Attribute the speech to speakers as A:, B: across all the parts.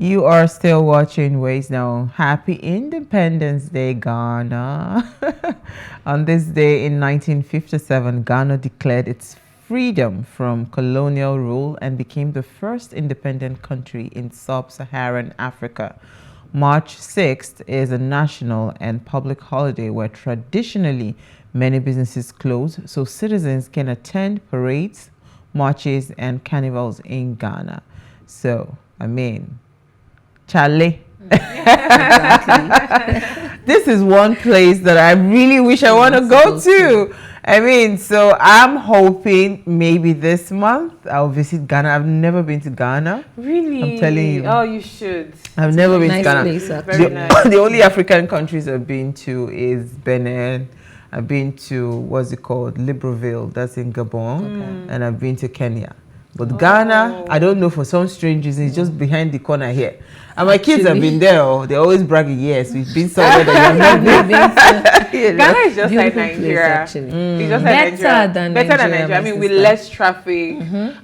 A: You are still watching Ways Now. Happy Independence Day, Ghana. On this day in 1957, Ghana declared its freedom from colonial rule and became the first independent country in sub-Saharan Africa. March 6th is a national and public holiday where traditionally many businesses close so citizens can attend parades, marches, and carnivals in Ghana. So, Charlie. This is one place that I really wish I want to go to. So I'm hoping maybe this month I'll visit Ghana. I've never been to Ghana.
B: Really?
A: I'm telling you.
B: Oh, you should.
A: I've never been to Ghana.
C: Place,
A: The only African countries I've been to is Benin. I've been to, Libreville, that's in Gabon. And I've been to Kenya. But Ghana, I don't know, for some strange reason, it's just behind the corner here. And my kids have been there. They're always bragging, yes, we've been somewhere that you have not been.
B: Ghana is just like
C: Beautiful
B: Nigeria.
C: place,
B: It's just
C: Better
B: like Nigeria.
C: than
B: Better than
C: Nigeria,
B: Nigeria. With less traffic.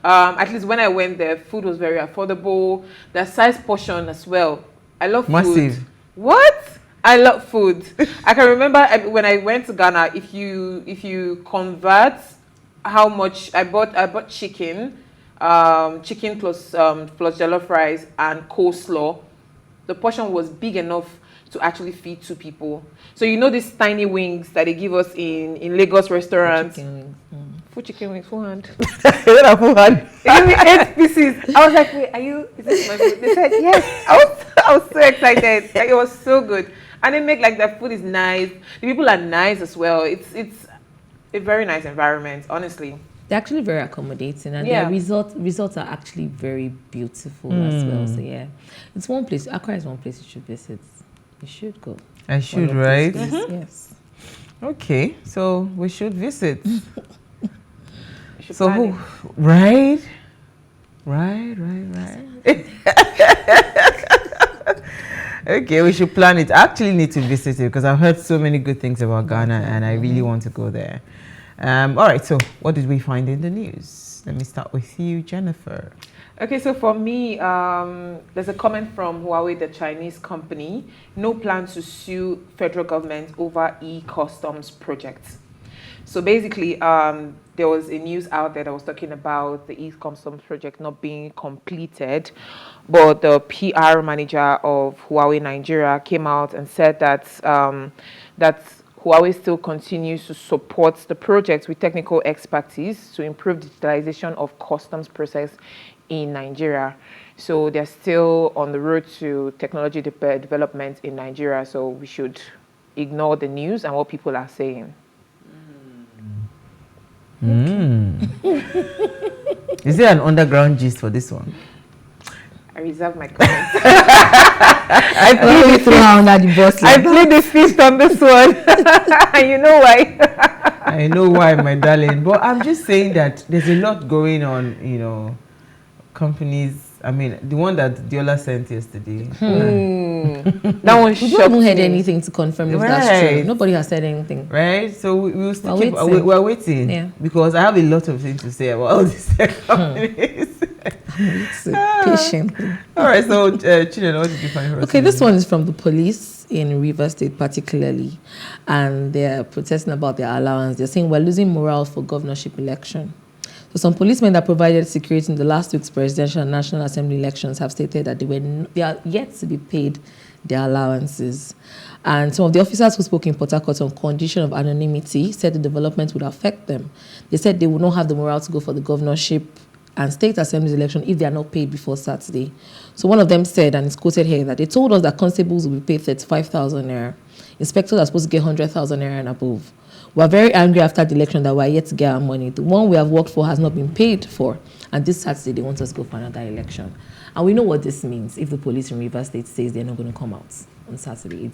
B: At least when I went there, food was very affordable. The size portion as well. I love food.
A: Massive.
B: What? I love food. I can remember when I went to Ghana, if you convert how much I bought chicken. Chicken plus jollof rice and coleslaw. The portion was big enough to actually feed 2 people. So these tiny wings that they give us in Lagos restaurants. Full chicken wings, full hand.
A: Full hand.
B: It gave me 8 pieces. I was like, wait, is this my food? They said yes. I was so excited. It was so good. And they make the food is nice. The people are nice as well. It's a very nice environment, honestly.
C: They're actually very accommodating, and their results are actually very beautiful as well. So it's one place. Accra is one place you should visit. You should go.
A: I should, right?
C: Yes.
A: Okay, so we should visit.
B: So who?
A: Right. Okay, we should plan it. I actually need to visit it because I've heard so many good things about Ghana, and I really want to go there. All right, so what did we find in the news? Let me start with you, Jennifer.
B: Okay, so for me, there's a comment from Huawei, the Chinese company. No plan to sue federal government over e-customs projects. So basically, there was a news out there that was talking about the e-customs project not being completed, but the PR manager of Huawei Nigeria came out and said that Huawei still continues to support the project with technical expertise to improve digitalization of customs process in Nigeria. So they're still on the road to technology development in Nigeria. So we should ignore the news and what people are saying.
A: Is there an underground gist for this one?
B: I reserve my comments.
C: I
B: plead the fifth on this one. You know why?
A: I know why, my darling. But I'm just saying that there's a lot going on, companies. The one that Diola sent yesterday.
B: That one
C: we haven't heard anything to confirm if that's true. Nobody has said anything.
A: Right? So we'll still we're waiting.
C: Yeah.
A: Because I have a lot of things to say about all these companies.
C: Patient.
A: All right, so Chidera, what did you find?
C: Okay, this one is from the police in Rivers State particularly, and they're protesting about their allowance. They're saying we're losing morale for governorship election. So some policemen that provided security in the last week's presidential and national assembly elections have stated that they are yet to be paid their allowances. And some of the officers who spoke in Port Harcourt on condition of anonymity said the development would affect them. They said they would not have the morale to go for the governorship and state assemblies election if they are not paid before Saturday. So one of them said, and it's quoted here, that they told us that constables will be paid 35,000 naira. Inspectors are supposed to get 100,000 naira and above. We are very angry after the election that we are yet to get our money. The one we have worked for has not been paid for. And this Saturday, they want us to go for another election. And we know what this means if the police in Rivers State says they're not going to come out. on Saturday.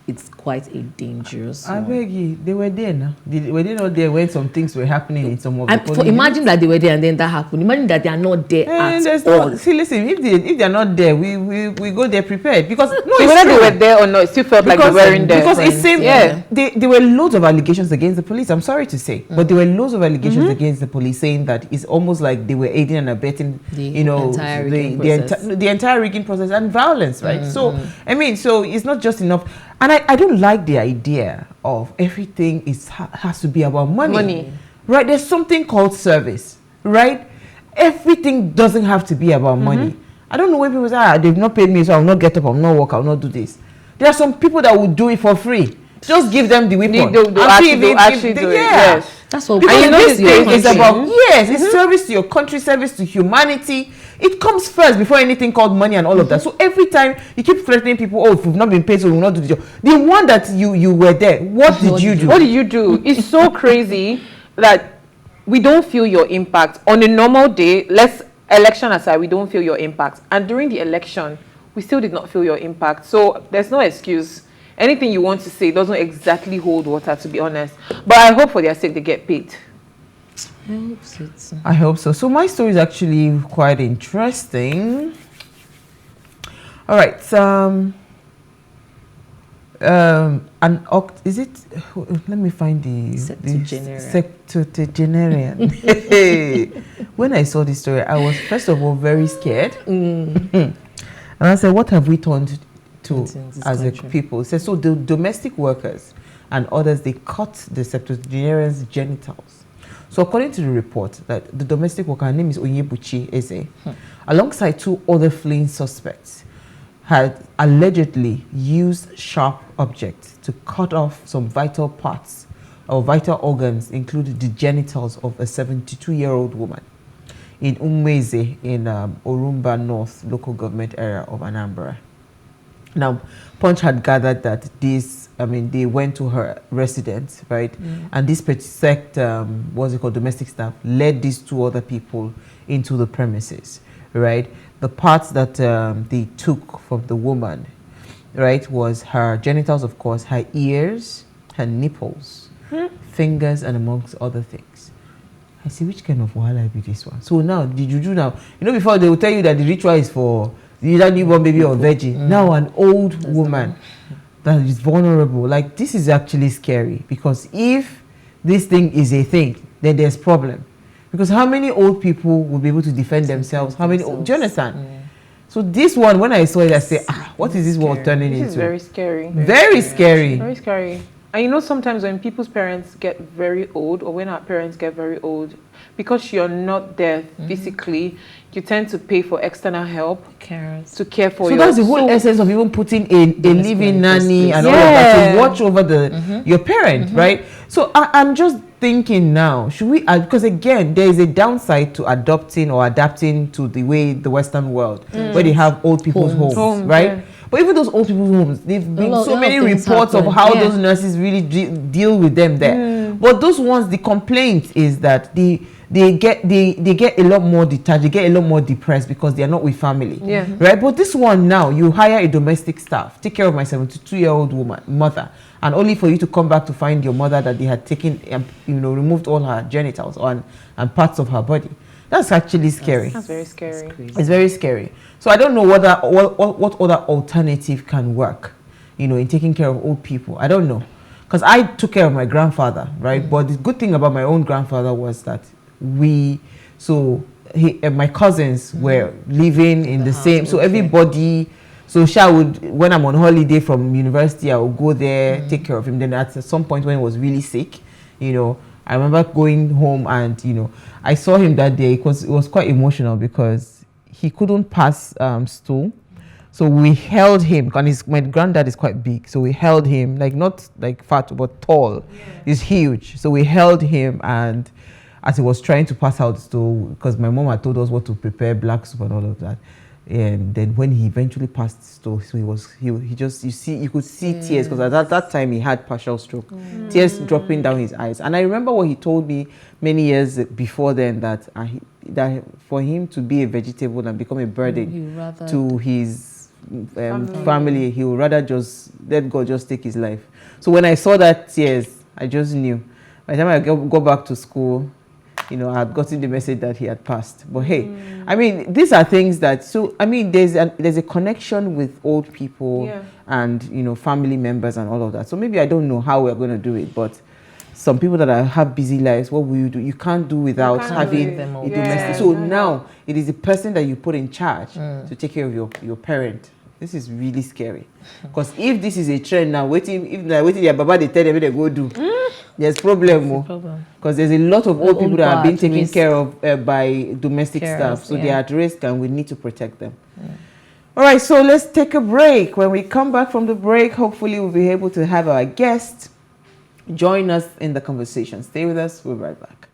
C: It's quite a dangerous
A: I
C: one.
A: beg you, they were there now. Were they not there when some things were happening in some of the polling
C: imagine that they were there and then that happened. Imagine that they are not there at all.
A: See, listen, if they're not there, we go there prepared. Because no,
B: so whether they were there or not, it still felt like they weren't there.
A: Because it seemed,
B: yeah.
A: there were loads of allegations against the police. I'm sorry to say, but there were loads of allegations against the police, saying that it's almost like they were aiding and abetting,
C: The
A: entire rigging process and violence, right? So I mean, so it's not just enough. And I don't like the idea of everything has to be about money. Right? There's something called service, right? Everything doesn't have to be about money. I don't know when people say, they've not paid me, so I'll not get up, I'll not work, I'll not do this. There are some people that will do it for free. Just give them the weapon.
B: They'll actually do it. Yes.
C: That's what
A: because this thing is about, it's service to your country, service to humanity. It comes first before anything called money and all of that. So every time you keep threatening people, if we've not been paid, so we will not do the job. The one that you were there, what did you do?
B: What did you do? It's so crazy that we don't feel your impact. On a normal day, election aside, we don't feel your impact. And during the election, we still did not feel your impact. So there's no excuse. Anything you want to say doesn't exactly hold water, to be honest. But I hope for their sake they get paid.
A: I hope so. So my story is actually quite interesting. All right. Is it? Let me find the Septuagenarian. When I saw this story, I was first of all very scared, and I said, "What have we turned to as a people?" It says, so the domestic workers and others, they cut the septuagenarian's genitals. So according to the report, that the domestic worker, her name is Onyebuchi Eze, alongside 2 other fleeing suspects, had allegedly used sharp objects to cut off some vital parts or vital organs, including the genitals of a 72-year-old woman in Umweze in Orumba North local government area of Anambra. Now, Punch had gathered that they went to her residence, right? And this particular, domestic staff, led these 2 other people into the premises, right? The parts that they took from the woman, right, was her genitals, of course, her ears, her nipples, fingers, and amongst other things. I see, which kind of wahala be this one? So now, the juju now, before they will tell you that the ritual is for either newborn baby or virgin. Now an old woman that is vulnerable. Like, this is actually scary, because if this thing is a thing, then there's problem. Because how many old people will be able to defend themselves? How many? Do you understand? So this one, when I saw it, I said, what is this world turning into?
B: This is very scary.
A: Very scary.
B: Very scary. And sometimes when people's parents get very old, or when our parents get very old, because you're not there physically, you tend to pay for external help to care for you.
A: So that's the whole essence of even putting a living nanny and all of that to watch over your parent, right? So I'm just thinking now, should we, because again, there is a downside to adopting or adapting to the way the Western world, where they have old people's homes, right? Yeah. But even those old people's homes, there've been so many reports of how those nurses really deal with them there. But those ones, the complaint is that they get a lot more detached, they get a lot more depressed because they are not with family, right? But this one now, you hire a domestic staff, take care of my 72-year-old mother, and only for you to come back to find your mother that they had taken, removed all her genitals and parts of her body. That's actually scary.
B: That's very scary.
A: It's very scary. So I don't know what other alternative can work, in taking care of old people. I don't know, because I took care of my grandfather, right? But the good thing about my own grandfather was that my cousins were living in the same. So everybody. So when I'm on holiday from university, I will go there, take care of him. Then at some point when he was really sick, I remember going home and, I saw him that day. It was quite emotional because he couldn't pass stool. So we held him, and my granddad is quite big. So we held him, not like fat, but tall. He's huge. So we held him, and as he was trying to pass out stool, because my mom had told us what to prepare, black soup and all of that. And then when he eventually passed stool, so you could see tears, because at that time he had partial stroke, tears dropping down his eyes. And I remember what he told me many years before then, that for him to be a vegetable and become a burden to his family, he would rather just let God just take his life. So when I saw that tears, I just knew. By the time I go back to school, you know, I had gotten the message that he had passed. But hey, I mean, these are things that, so I mean, there's a connection with old people and, you know, family members and all of that. So maybe I don't know how we're going to do it, but some people that have busy lives, what will you do? You can't do without having a domestic. So now it is the person that you put in charge to take care of your parent. This is really scary. Because if this is a trend now, if your baba they tell them what they go do, there's problem. Because there's a lot of old people that are being taken care of by domestic staff. So they're at risk and we need to protect them. All right, so let's take a break. When we come back from the break, hopefully we'll be able to have our guest join us in the conversation. Stay with us. We'll be right back.